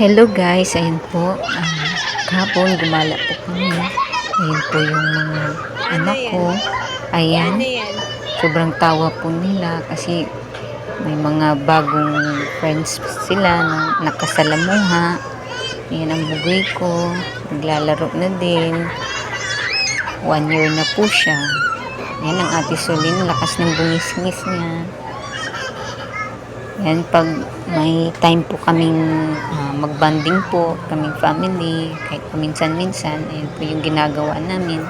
Hello guys, ayun po. Kahapon gumala po kami. Ayun po yung mga anak ko. Ayan. Sobrang tawa po nila kasi may mga bagong friends sila na nakasalamuha. Ayan ang bugoy ko. Naglalaro na din. 1 year na po siya. Ayan ang ate Solin. Lakas ng bungis-ngis niya. Yan, pag may time po kaming magbanding po, kaming family, kahit paminsan-minsan, ayun po yung ginagawa namin.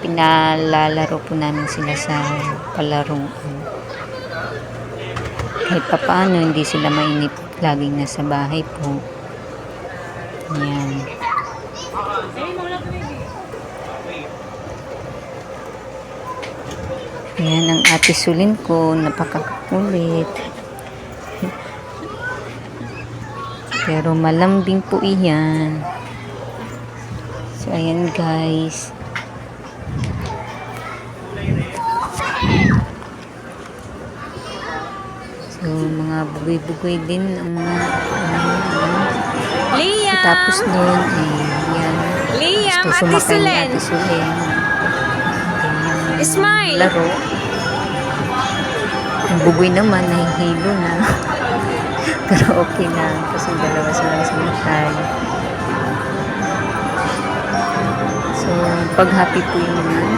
Pinalalaro po namin sila sa palaruan. Kahit pa paano, hindi sila mainip laging nasa bahay po. Yan. Yan ang ate Sulin ko, napakakulit. Pero malambing po iyan. So, ayan guys. So, mga bugoy-bugoy din ang mga Liam! tapos nun, yan. Liam, Gusto Ate sumakay ni Sulen! Ate Sulen. Smile! Laro. Ang bugoy naman, nahihilo na. Pero okay lang kasi dalawa silang sumakay. So, pag happy po yung mga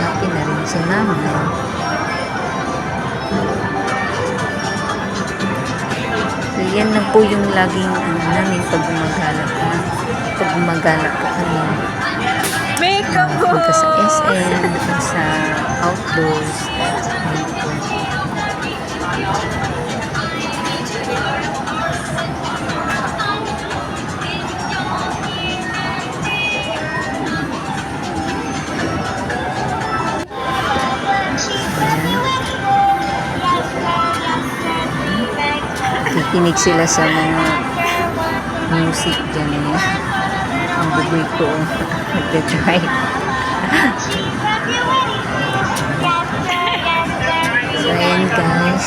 happy na rin si mama. So, yan lang po yung laging namin pag gumagala ka. Pag gumagala po kami. Makeup ko! Punta sa SM, sa outdoors. Ayun po. Kikinig sila sa mga music dyan eh. Ang bugoy ko nagda-drive. So ayan guys,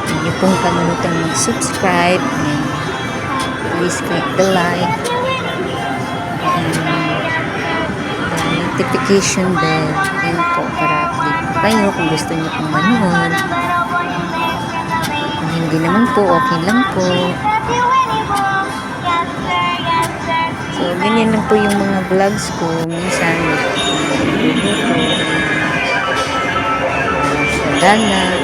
huwag niyo pong kalimutan mag-subscribe and please click the like and the notification bell and po para update po kayo kung gusto niyo pong manood. Kung hindi naman po, okay lang po. So, ganyan lang po yung mga vlogs ko. Minsan, nagluluto, sa dagat.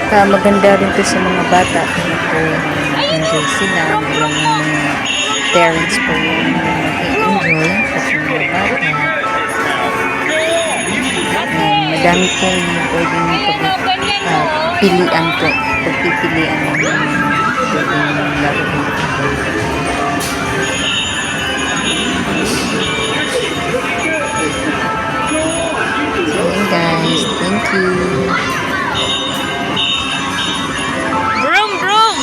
Saka maganda rin po sa mga bata. Kaya po, enjoy sila. Walang parents po yung mag-enjoy kasi mga bata. Madami pong pwedeng pilian po. Pagpipilian ng pwedeng laro. So, guys, thank you. Broom, broom!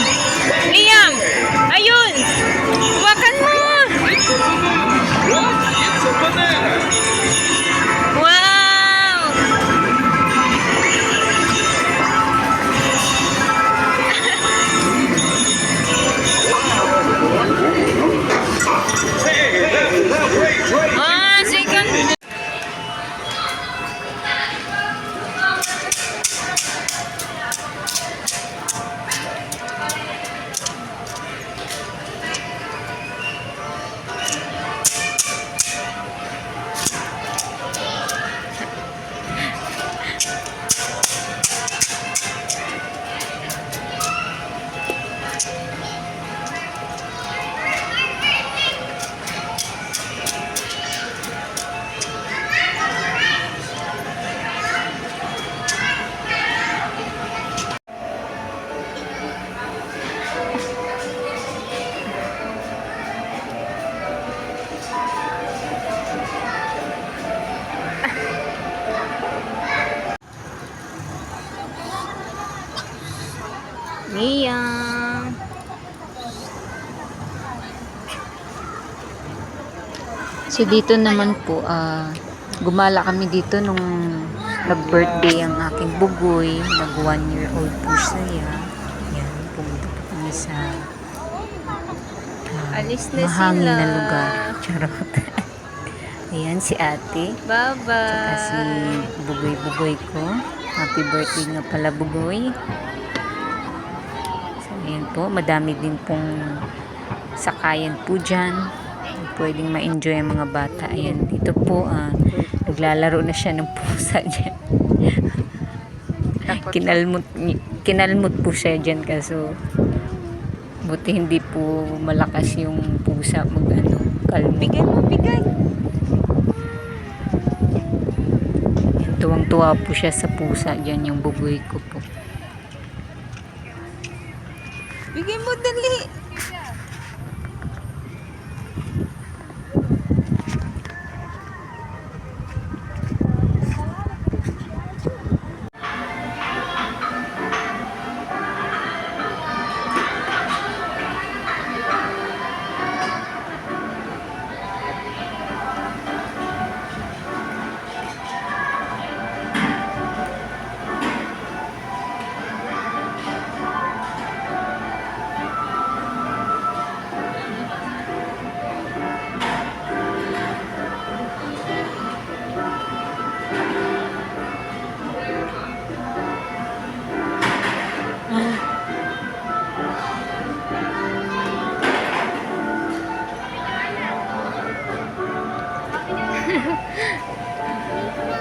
Liam! Ayun! Huwakan mo! Wow! Second! Liam! So dito naman po, gumala kami dito nung nag-birthday ang aking bugoy. Nag 1-year-old po siya. Yan, pumunta po kami sa Alis na mahangin sila. na lugar. Charot. Ayan, si ate. Bye-bye. Kasi bugoy-bugoy ko. Happy birthday nga pala, bugoy. So, ayan po. Madami din pong sakayan po dyan. Pwedeng ma-enjoy ang mga bata. Ayan, dito po, naglalaro na siya ng pusa dyan. Kinalmot po siya dyan, kaso buti hindi po malakas yung pusa kalmo. Bigay mo, bigay. Tuwang-tuwa po siya sa pusa dyan, yung bugoy ko po. Bigay mo, dali.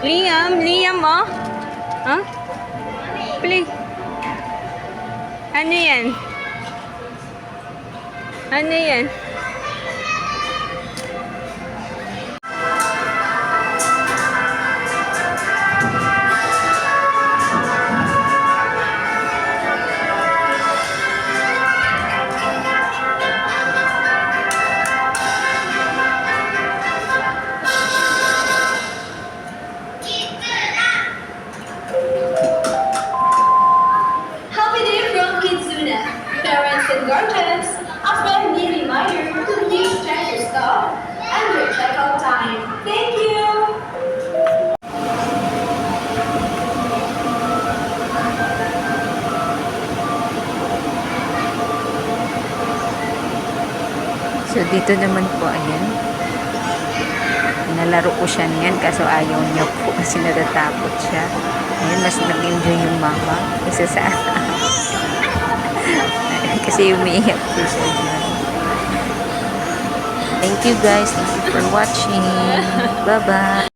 Liam, oh. Huh? Play. Ano yan? Ano yan? Happy Day from Kitsuna. Parents and guardians, as well as a reminder to please check your stuff and your checkout time. Thank you! So, dito naman po, ayan. Nalaro ko siya niyan, kaso ayaw niya po kasi natatakot siya. Ayan, mas nag-enjoy yung mama. Isa sa kasi umiiyak po siya dyan. Thank you guys. Thank you for watching. Bye-bye.